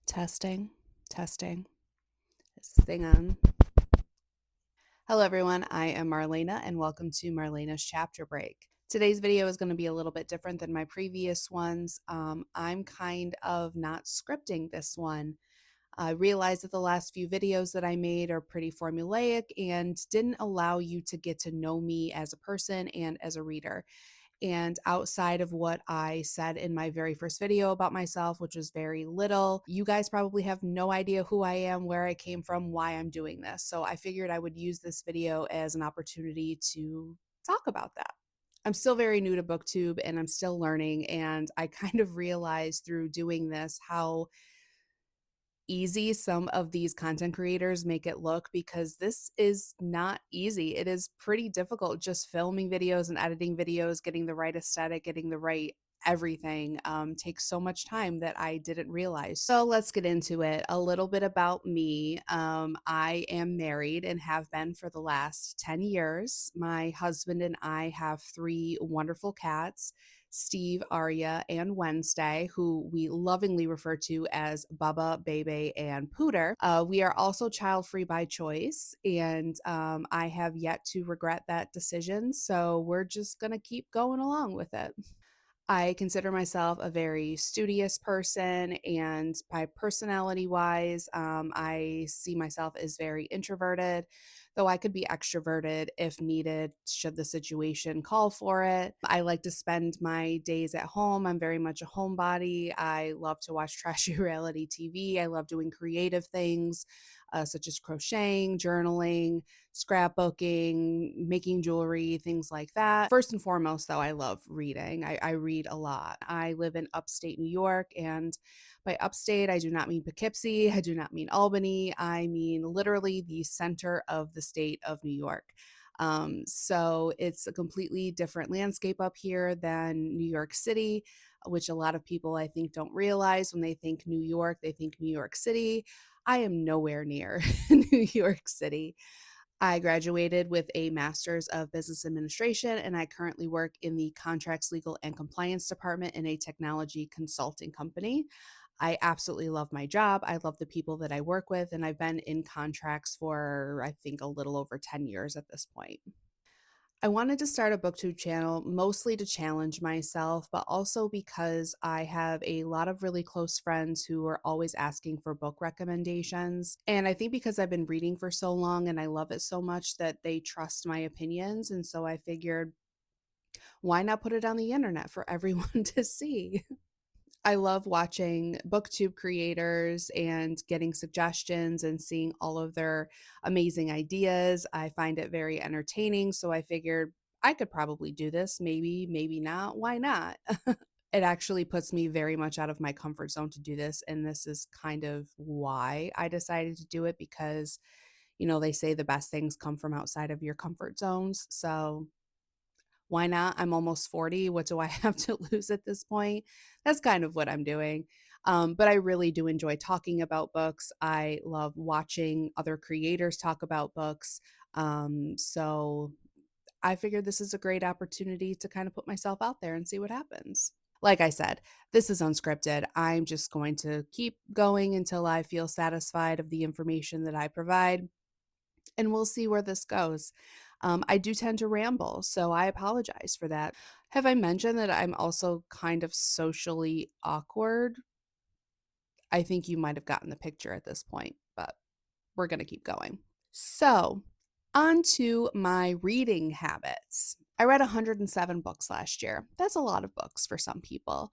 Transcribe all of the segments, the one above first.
Testing, testing. Is this thing on? Hello, everyone. I am Marlena, and welcome to Marlena's Chapter Break. Today's video is going to be a little bit different than my previous ones. I'm kind of not scripting this one. I realized that the last few videos that I made are pretty formulaic and didn't allow you to get to know me as a person and as a reader. And outside of what I said in my very first video about myself, which was very little, you guys probably have no idea who I am, where I came from, why I'm doing this. So I figured I would use this video as an opportunity to talk about that. I'm still very new to BookTube and I'm still learning. And I kind of realized through doing this how easy some of these content creators make it look, because this is not easy. It is pretty difficult just filming videos and editing videos, getting the right aesthetic, getting the right everything. Takes so much time that I didn't realize. So let's get into it. A little bit about me. I am married and have been for the last 10 years. My husband and I have three wonderful cats: Steve, Arya, and Wednesday, who we lovingly refer to as Bubba, Bebe, and Pooter. We are also child free by choice, and I have yet to regret that decision. So we're just going to keep going along with it. I consider myself a very studious person, and by personality wise, I see myself as very introverted, though I could be extroverted if needed, should the situation call for it. I like to spend my days at home. I'm very much a homebody. I love to watch trashy reality TV. I love doing creative things. Such as crocheting, journaling, scrapbooking, making jewelry, things like that. First and foremost, though, I love reading. I read a lot. I live in upstate New York, and by upstate, I do not mean Poughkeepsie. I do not mean Albany. I mean literally the center of the state of New York. So it's a completely different landscape up here than New York City, which a lot of people I think don't realize. When they think New York, they think New York City. I am nowhere near New York City. I graduated with a master's of business administration, and I currently work in the contracts, legal, and compliance department in a technology consulting company. I absolutely love my job. I love the people that I work with, and I've been in contracts for, I think, a little over 10 years at this point. I wanted to start a BookTube channel mostly to challenge myself, but also because I have a lot of really close friends who are always asking for book recommendations. And I think because I've been reading for so long and I love it so much that they trust my opinions. And so I figured, why not put it on the internet for everyone to see? I love watching BookTube creators and getting suggestions and seeing all of their amazing ideas. I find it very entertaining. So I figured I could probably do this. Maybe, maybe not. Why not? It actually puts me very much out of my comfort zone to do this. And this is kind of why I decided to do it, because, they say the best things come from outside of your comfort zones. So why not? I'm almost 40. What do I have to lose at this point? That's kind of what I'm doing. But I really do enjoy talking about books. I love watching other creators talk about books. So I figured this is a great opportunity to kind of put myself out there and see what happens. Like I said, this is unscripted. I'm just going to keep going until I feel satisfied of the information that I provide, and we'll see where this goes. I do tend to ramble, so I apologize for that. Have I mentioned that I'm also kind of socially awkward? I think you might have gotten the picture at this point, but we're going to keep going. So, on to my reading habits. I read 107 books last year. That's a lot of books for some people.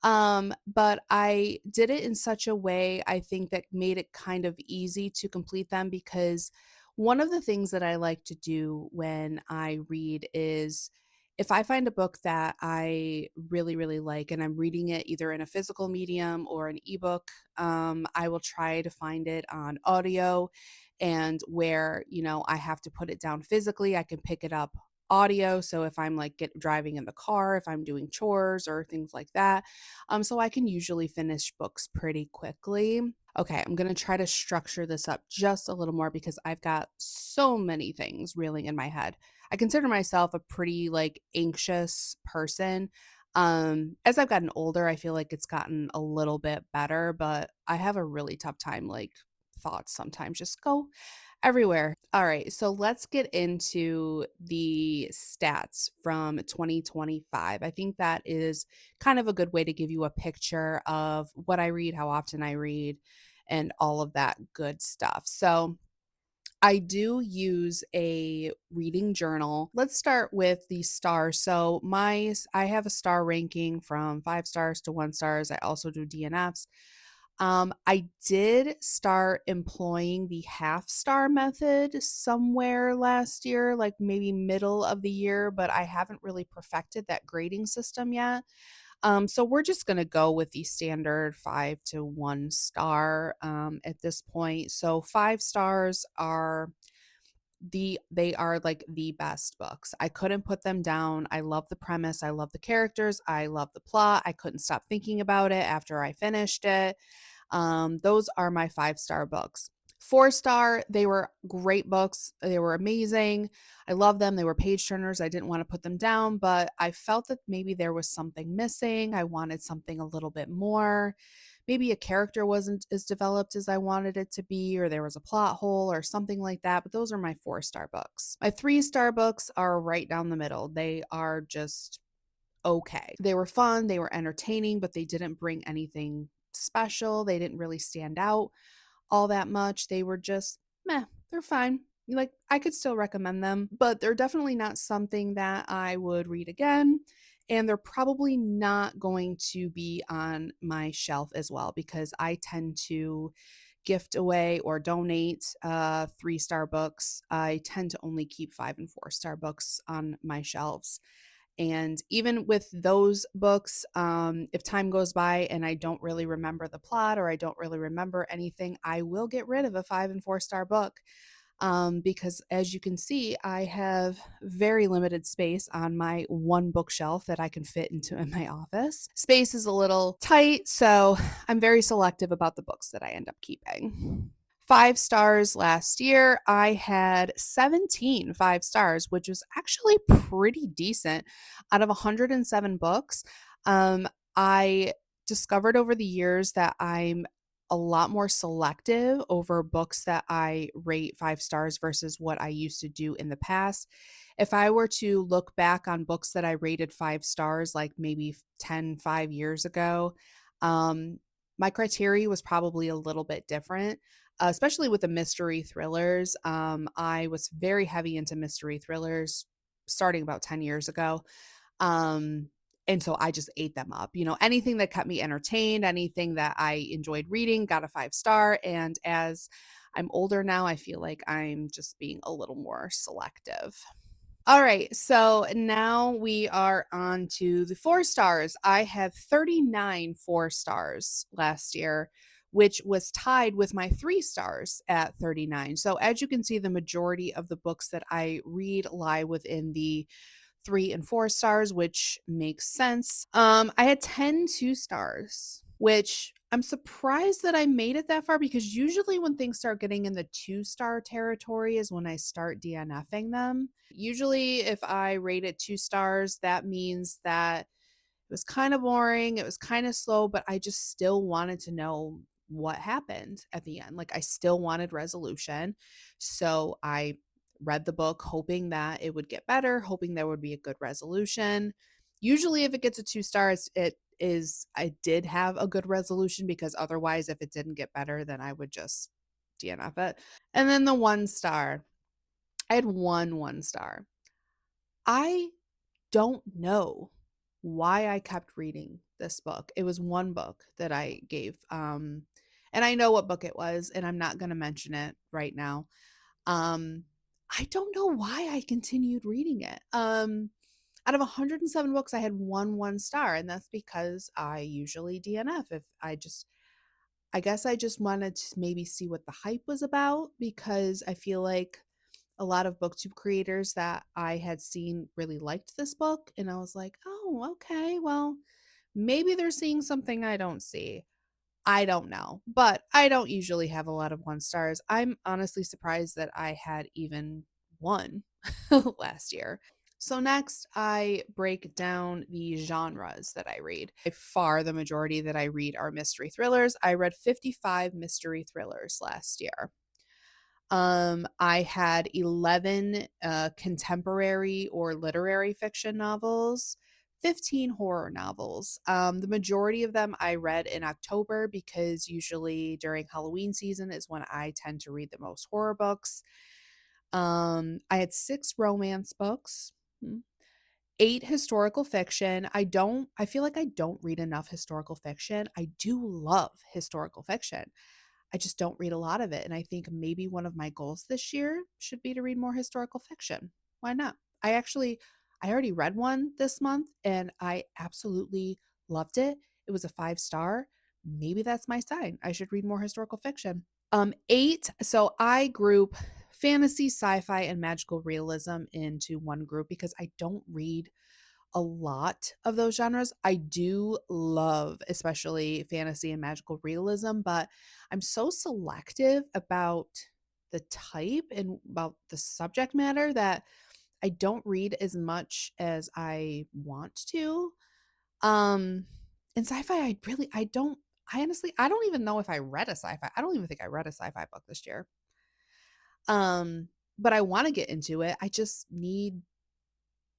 But I did it in such a way, I think, that made it kind of easy to complete them, because one of the things that I like to do when I read is, if I find a book that I really, really like and I'm reading it either in a physical medium or an ebook, I will try to find it on audio. And where, I have to put it down physically, I can pick it up audio. So if I'm like driving in the car, if I'm doing chores or things like that, so I can usually finish books pretty quickly. Okay, I'm going to try to structure this up just a little more because I've got so many things reeling in my head. I consider myself a pretty anxious person. As I've gotten older, I feel like it's gotten a little bit better, but I have a really tough time, like, thoughts sometimes just go everywhere. All right, so let's get into the stats from 2025. I think that is kind of a good way to give you a picture of what I read, how often I read, and all of that good stuff. So, I do use a reading journal. Let's start with the stars. So I have a star ranking from 5 stars to 1 stars. I also do DNFs. I did start employing the half star method somewhere last year, like maybe middle of the year, but I haven't really perfected that grading system yet. So we're just going to go with the standard 5 to 1 star at this point. So 5 stars are they are like the best books. I couldn't put them down. I love the premise. I love the characters. I love the plot. I couldn't stop thinking about it after I finished it. Those are my 5 star books. 4 star, they were great books. They were amazing. I love them. They were page turners. I didn't want to put them down, but I felt that maybe there was something missing. I wanted something a little bit more. Maybe a character wasn't as developed as I wanted it to be, or there was a plot hole or something like that. But those are my 4 star books. My 3 star books are right down the middle. They are just okay. They were fun, they were entertaining, but they didn't bring anything special. They didn't really stand out all that much. They were just meh, they're fine. Like, I could still recommend them, but they're definitely not something that I would read again. And they're probably not going to be on my shelf as well because I tend to gift away or donate 3 star books. I tend to only keep 5 and 4 star books on my shelves. And even with those books, if time goes by and I don't really remember the plot or I don't really remember anything, I will get rid of a 5 and 4 star book. Because as you can see, I have very limited space on my one bookshelf that I can fit into in my office. Space is a little tight, so I'm very selective about the books that I end up keeping. 5 stars last year. I had 17 5 stars, which was actually pretty decent out of 107 books. I discovered over the years that I'm a lot more selective over books that I rate 5 stars versus what I used to do in the past. If I were to look back on books that I rated 5 stars, like maybe 5 years ago, um, my criteria was probably a little bit different, especially with the mystery thrillers. I was very heavy into mystery thrillers starting about 10 years ago. Um, and so I just ate them up. Anything that kept me entertained, anything that I enjoyed reading got a 5 star. And as I'm older now, I feel like I'm just being a little more selective. All right, so now we are on to the 4 stars. I had 39 4 stars last year, which was tied with my 3 stars at 39. So, as you can see, the majority of the books that I read lie within the 3 and 4 stars, which makes sense. I had 10 2 stars, which I'm surprised that I made it that far because usually when things start getting in the 2 star territory is when I start DNFing them. Usually, if I rate it 2 stars, that means that it was kind of boring, it was kind of slow, but I just still wanted to know what happened at the end. Like, I still wanted resolution. So I read the book hoping that it would get better, hoping there would be a good resolution. Usually, if it gets a 2 stars, I did have a good resolution because otherwise, if it didn't get better, then I would just DNF it. And then the 1 star, I had 1 star. I don't know why I kept reading this book. It was one book that I gave. And I know what book it was, and I'm not going to mention it right now. Um, I don't know why I continued reading it. Out of 107 books, I had 1 star, and that's because I usually DNF. I guess I just wanted to maybe see what the hype was about because I feel like a lot of booktube creators that I had seen really liked this book. And I was like, oh, okay, well, maybe they're seeing something I don't see. I don't know. But I don't usually have a lot of 1 stars. I'm honestly surprised that I had even one last year. So next, I break down the genres that I read. By far, the majority that I read are mystery thrillers. I read 55 mystery thrillers last year. I had 11 contemporary or literary fiction novels, 15 horror novels. The majority of them I read in October because usually during Halloween season is when I tend to read the most horror books. I had 6 romance books. 8 historical fiction. I feel like I don't read enough historical fiction. I do love historical fiction. I just don't read a lot of it, and I think maybe one of my goals this year should be to read more historical fiction. Why not? I already read one this month and I absolutely loved it. It was a 5 star. Maybe that's my sign. I should read more historical fiction. 8. So I group fantasy, sci-fi, and magical realism into one group because I don't read a lot of those genres. I do love, especially fantasy and magical realism, but I'm so selective about the type and about the subject matter that I don't read as much as I want to. Um, in sci-fi, I honestly, I don't even know if I read a sci-fi. I don't even think I read a sci-fi book this year. Um, but I want to get into it. I just need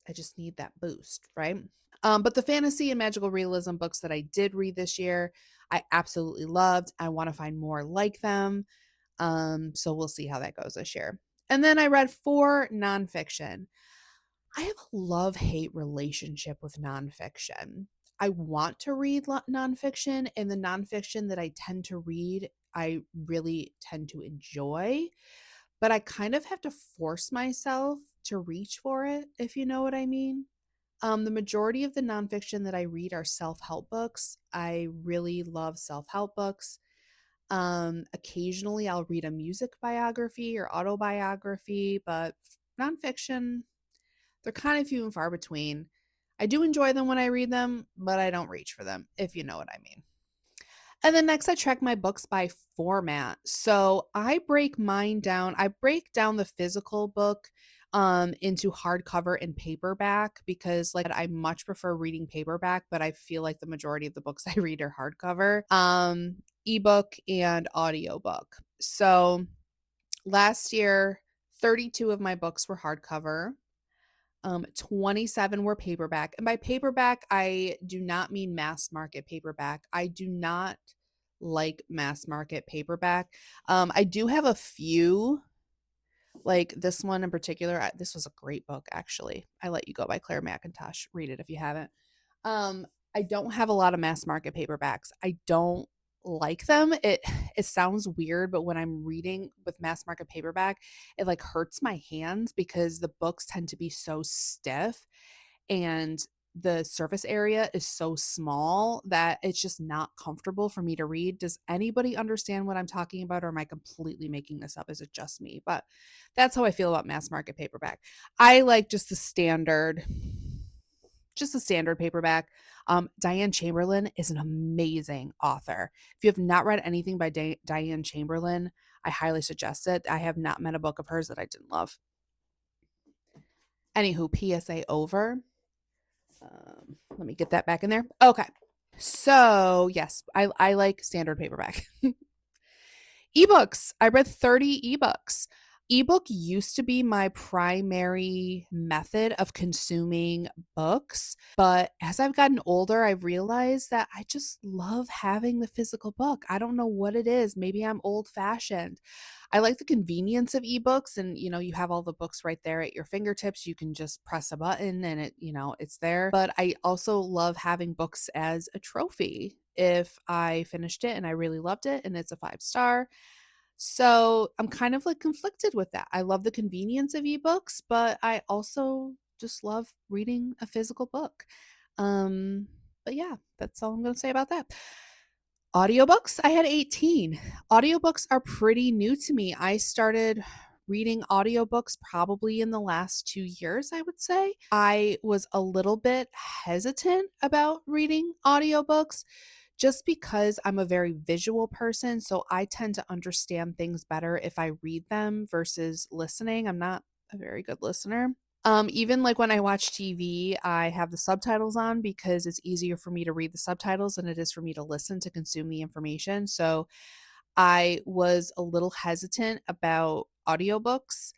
that boost, right? But the fantasy and magical realism books that I did read this year, I absolutely loved. I want to find more like them. So we'll see how that goes this year. And then I read 4 nonfiction. I have a love hate relationship with nonfiction. I want to read nonfiction, and the nonfiction that I tend to read, I really tend to enjoy, but I kind of have to force myself to reach for it, if you know what I mean. The majority of the nonfiction that I read are self help books. I really love self help books. Occasionally I'll read a music biography or autobiography, but nonfiction, they're kind of few and far between. I do enjoy them when I read them, but I don't reach for them, if you know what I mean. And then next, I track my books by format. So I break mine down. I break down the physical book into hardcover and paperback because, like, I much prefer reading paperback, but I feel like the majority of the books I read are hardcover, ebook, and audiobook. So last year, 32 of my books were hardcover. 27 were paperback. And by paperback, I do not mean mass market paperback. I do not like mass market paperback. I do have a few, like this one in particular. This was a great book, actually. I Let You Go by Claire McIntosh. Read it if you haven't. I don't have a lot of mass market paperbacks. I don't like them. It sounds weird, but when I'm reading with mass market paperback, it like hurts my hands because the books tend to be so stiff and the surface area is so small that it's just not comfortable for me to read. Does anybody understand what I'm talking about, or am I completely making this up? Is it just me? But that's how I feel about mass market paperback. I like just the standard paperback. Diane Chamberlain is an amazing author. If you have not read anything by Diane Chamberlain, I highly suggest it. I have not met a book of hers that I didn't love. Anywho, PSA over. Let me get that back in there. Okay. So, yes, I like standard paperback. Ebooks. I read 30 ebooks. Ebook used to be my primary method of consuming books, but as I've gotten older, I've realized that I just love having the physical book. I don't know what it is. Maybe I'm old-fashioned. I like the convenience of ebooks, and you have all the books right there at your fingertips. You can just press a button and it's there. But I also love having books as a trophy. If I finished it and I really loved it and it's a 5 star, so I'm kind of like conflicted with that. I love the convenience of ebooks, but I also just love reading a physical book. Um, but yeah, that's all I'm going to say about that. Audiobooks, I had 18. Audiobooks are pretty new to me. I started reading audiobooks probably in the last 2 years, I would say. I was a little bit hesitant about reading audiobooks just because I'm a very visual person. So I tend to understand things better if I read them versus listening. I'm not a very good listener. Even like when I watch TV, I have the subtitles on because it's easier for me to read the subtitles than it is for me to listen to consume the information. So I was a little hesitant about audiobooks,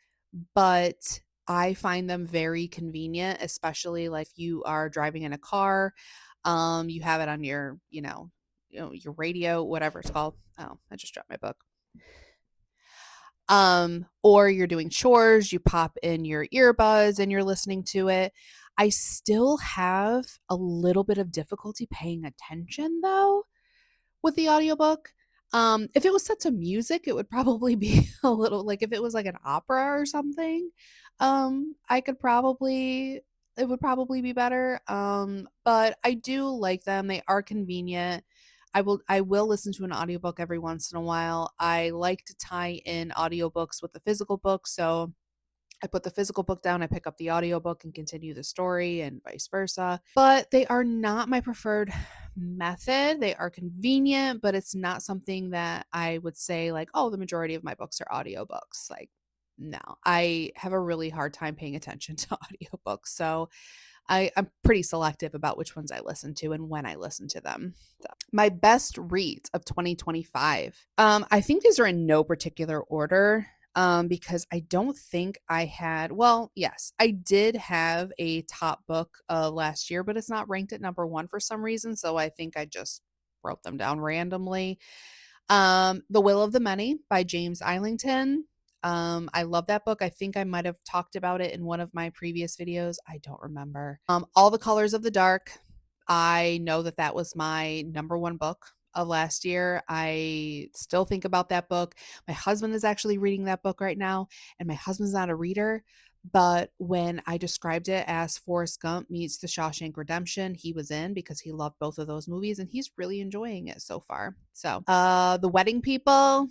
but I find them very convenient, especially like if you are driving in a car. You have it on your radio, whatever it's called. Oh, I just dropped my book. Or you're doing chores, you pop in your earbuds and you're listening to it. I still have a little bit of difficulty paying attention though with the audiobook. If it was set to music, it would probably be a little like if it was like an opera or something, I could probably it would probably be better. But I do like them. They are convenient. I will listen to an audiobook every once in a while. I like to tie in audiobooks with the physical book, so I put the physical book down, I pick up the audiobook and continue the story and vice versa. But they are not my preferred method. They are convenient, but it's not something that I would say like, "Oh, the majority of my books are audiobooks." Like, no. I have a really hard time paying attention to audiobooks. So, I'm pretty selective about which ones I listen to and when I listen to them. My best reads of 2025. I think these are in no particular order. Because I don't think I had, well, yes, I did have a top book last year, but it's not ranked at number one for some reason. So I think I just wrote them down randomly. The Will of the Many by James Islington. I love that book. I think I might have talked about it in one of my previous videos. I don't remember. All the Colors of the Dark. I know that that was my number one book of last year. I still think about that book. My husband is actually reading that book right now, and my husband's not a reader. But when I described it as Forrest Gump meets The Shawshank Redemption, he was in because he loved both of those movies and he's really enjoying it so far. So, The Wedding People,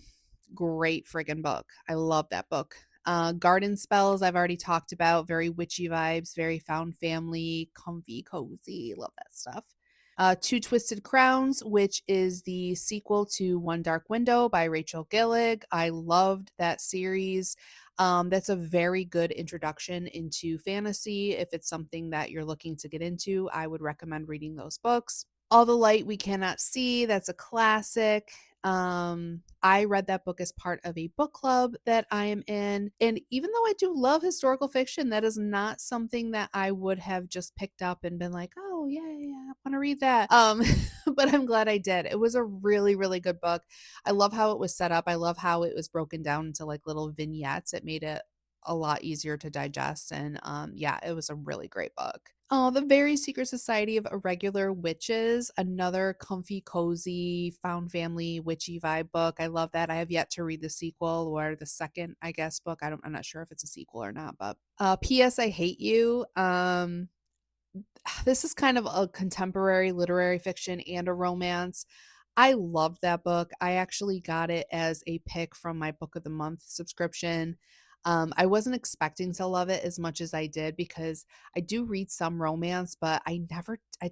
great friggin' book. I love that book. Garden Spells, I've already talked about. Very witchy vibes, very found family, comfy, cozy. Love that stuff. Two Twisted Crowns, which is the sequel to One Dark Window by Rachel Gillig. I loved that series. That's a very good introduction into fantasy. If it's something that you're looking to get into, I would recommend reading those books. All the Light We Cannot See, that's a classic. I read that book as part of a book club that I am in. And even though I do love historical fiction, that is not something that I would have just picked up and been like, oh, yeah, I want to read that. But I'm glad I did. It was a really, really good book. I love how it was set up. I love how it was broken down into like little vignettes. It made it a lot easier to digest. And yeah, it was a really great book. Oh, The Very Secret Society of Irregular Witches, another comfy, cozy, found family witchy vibe book. I love that. I have yet to read the sequel or the second, I guess, book. I'm not sure if it's a sequel or not, but P.S. I Hate You. This is kind of a contemporary literary fiction and a romance. I loved that book. I actually got it as a pick from my book of the month subscription. I wasn't expecting to love it as much as I did because I do read some romance, but I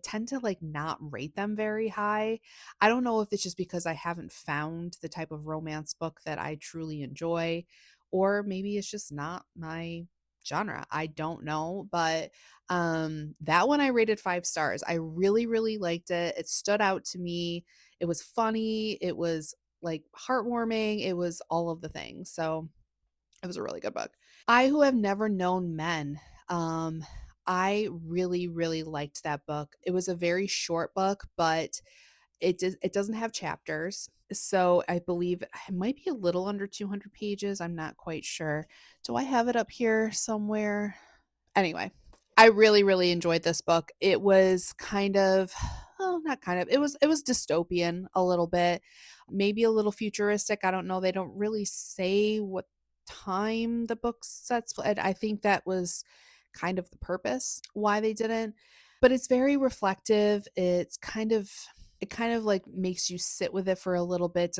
tend to like not rate them very high. I don't know if it's just because I haven't found the type of romance book that I truly enjoy, or maybe it's just not my genre. I don't know, but that one I rated 5 stars. I really, really liked it. It stood out to me. It was funny. It was like heartwarming. It was all of the things. So it was a really good book. I Who Have Never Known Men. Um, I really, really liked that book. It was a very short book, but it doesn't have chapters. So I believe it might be a little under 200 pages. I'm not quite sure. Do I have it up here somewhere? Anyway, I really, really enjoyed this book. It was kind of, oh, not kind of. It was dystopian a little bit, maybe a little futuristic. I don't know. They don't really say what time the book sets. I think that was kind of the purpose why they didn't. But it's very reflective. It kind of like makes you sit with it for a little bit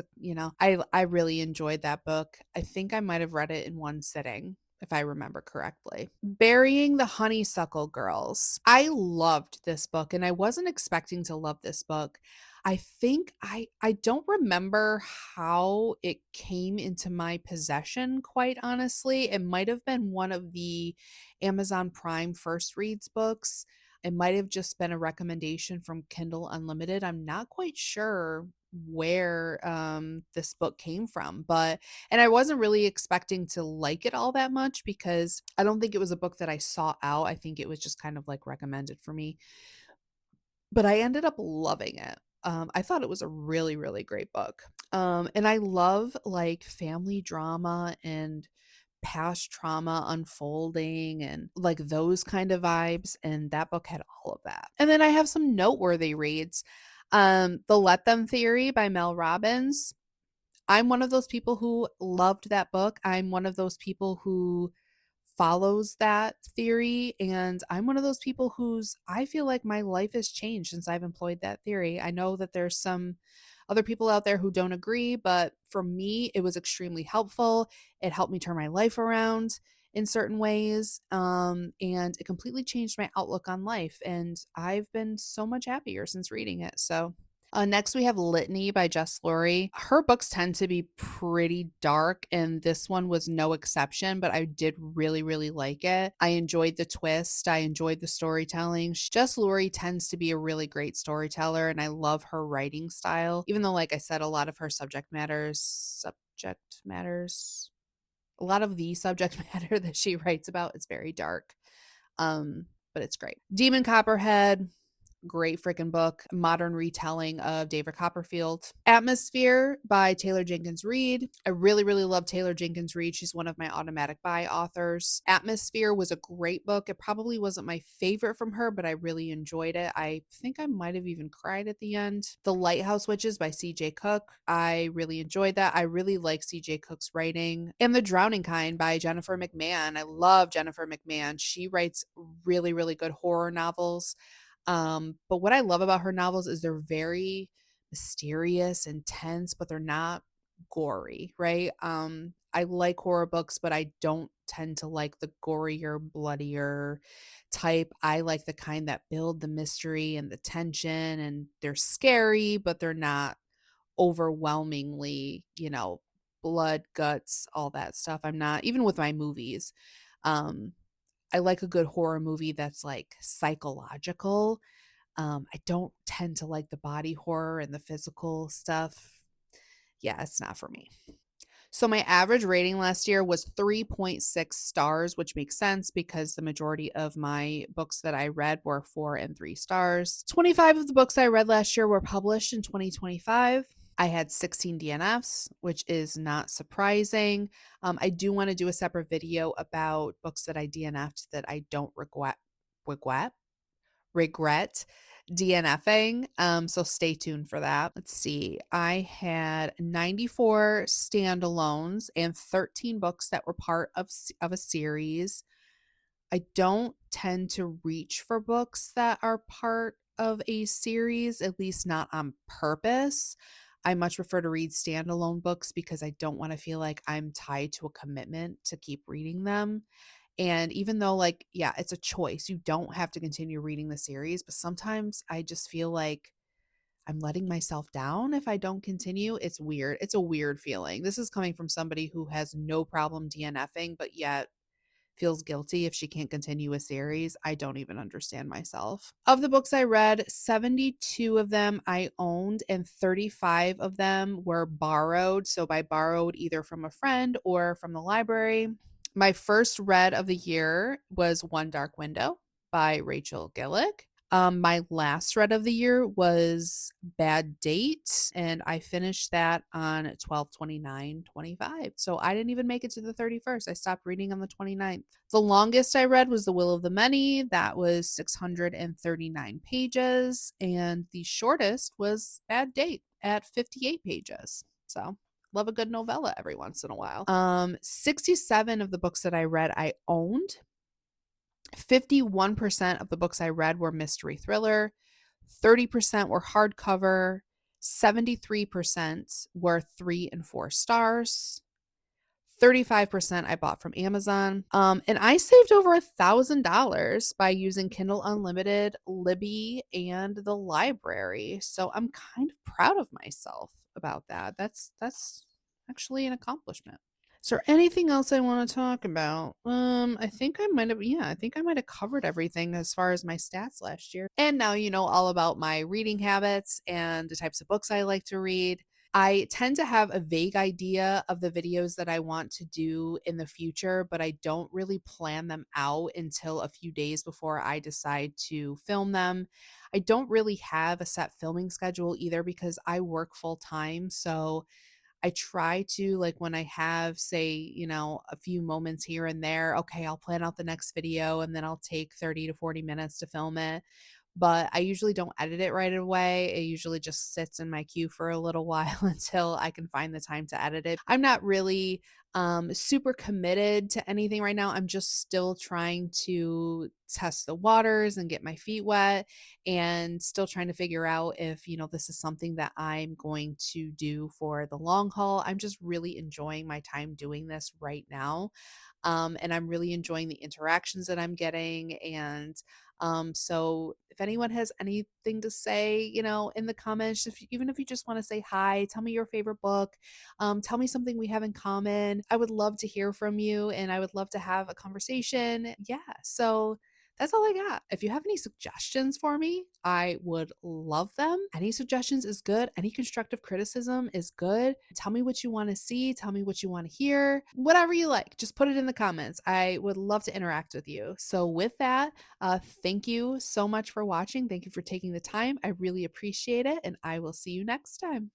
I really enjoyed that book. I think I might have read it in one sitting if I remember correctly. Burying the Honeysuckle Girls. I loved this book and I wasn't expecting to love this book. I think I don't remember how it came into my possession, quite honestly. It might have been one of the Amazon Prime First Reads books. It might have just been a recommendation from Kindle Unlimited. I'm not quite sure where this book came from, but and I wasn't really expecting to like it all that much because I don't think it was a book that I sought out. I think it was just kind of like recommended for me, but I ended up loving it. I thought it was a really, really great book. And I love like family drama and past trauma unfolding and like those kind of vibes. And that book had all of that. And then I have some noteworthy reads. The Let Them Theory by Mel Robbins. I'm one of those people who loved that book. I'm one of those people who follows that theory, and I'm one of those people who's I feel like my life has changed since I've employed that theory. I know that there's some other people out there who don't agree, but for me it was extremely helpful. It helped me turn my life around in certain ways, and it completely changed my outlook on life, and I've been so much happier since reading it. So next, we have Litany by Jess Lurie. Her books tend to be pretty dark, and this one was no exception, but I did really, really like it. I enjoyed the twist. I enjoyed the storytelling. Jess Lurie tends to be a really great storyteller, and I love her writing style, even though, like I said, a lot of her a lot of the subject matter that she writes about is very dark. But it's great. Demon Copperhead, great freaking book, modern retelling of David Copperfield. Atmosphere by Taylor Jenkins Reid. I really, really love Taylor Jenkins Reid. She's one of my automatic buy authors. Atmosphere was a great book. It probably wasn't my favorite from her, but I really enjoyed it. I think I might have even cried at the end. The Lighthouse Witches by CJ Cook. I really enjoyed that. I really like CJ Cook's writing. And The Drowning Kind by Jennifer McMahon. I love Jennifer McMahon. She writes really, really good horror novels. But what I love about her novels is they're very mysterious, intense, but they're not gory, right? I like horror books, but I don't tend to like the gorier, bloodier type. I like the kind that build the mystery and the tension, and they're scary, but they're not overwhelmingly, blood, guts, all that stuff. I'm not, even with my movies. Um, I like a good horror movie that's like psychological. I don't tend to like the body horror and the physical stuff. Yeah, it's not for me. So my average rating last year was 3.6 stars, which makes sense because the majority of my books that I read were 4 and 3 stars. 25 of the books I read last year were published in 2025. I had 16 DNFs, which is not surprising. I do want to do a separate video about books that I DNF'd that I don't regret regret DNFing. So stay tuned for that. Let's see. I had 94 standalones and 13 books that were part of a series. I don't tend to reach for books that are part of a series, at least not on purpose. I much prefer to read standalone books because I don't want to feel like I'm tied to a commitment to keep reading them. And even though, like, yeah, it's a choice, you don't have to continue reading the series, but sometimes I just feel like I'm letting myself down if I don't continue. It's weird. It's a weird feeling. This is coming from somebody who has no problem DNFing, but yet feels guilty if she can't continue a series. I don't even understand myself. Of the books I read, 72 of them I owned and 35 of them were borrowed. So by borrowed, either from a friend or from the library. My first read of the year was One Dark Window by Rachel Gillick. My last read of the year was Bad Date, and I finished that on 12/29/25. So I didn't even make it to the 31st. I stopped reading on the 29th. The longest I read was The Will of the Many. That was 639 pages. And the shortest was Bad Date at 58 pages. So love a good novella every once in a while. 67 of the books that I read I owned. 51% of the books I read were mystery thriller, 30% were hardcover, 73% were 3 and 4 stars, 35% I bought from Amazon. And I saved over $1,000 by using Kindle Unlimited, Libby, and the library. So I'm kind of proud of myself about that. That's actually an accomplishment. Is there anything else I want to talk about? I think I might have, yeah, I think I might have covered everything as far as my stats last year. And now you know all about my reading habits and the types of books I like to read. I tend to have a vague idea of the videos that I want to do in the future, but I don't really plan them out until a few days before I decide to film them. I don't really have a set filming schedule either because I work full time. So I try to, like, when I have, say, a few moments here and there, okay, I'll plan out the next video and then I'll take 30 to 40 minutes to film it. But I usually don't edit it right away. It usually just sits in my queue for a little while until I can find the time to edit it. I'm not really super committed to anything right now. I'm just still trying to test the waters and get my feet wet and still trying to figure out if, this is something that I'm going to do for the long haul. I'm just really enjoying my time doing this right now. And I'm really enjoying the interactions that I'm getting. And so if anyone has anything to say, in the comments, even if you just want to say hi, tell me your favorite book, tell me something we have in common. I would love to hear from you and I would love to have a conversation. Yeah. So that's all I got. If you have any suggestions for me, I would love them. Any suggestions is good. Any constructive criticism is good. Tell me what you want to see. Tell me what you want to hear. Whatever you like, just put it in the comments. I would love to interact with you. So, with that, thank you so much for watching. Thank you for taking the time. I really appreciate it. And I will see you next time.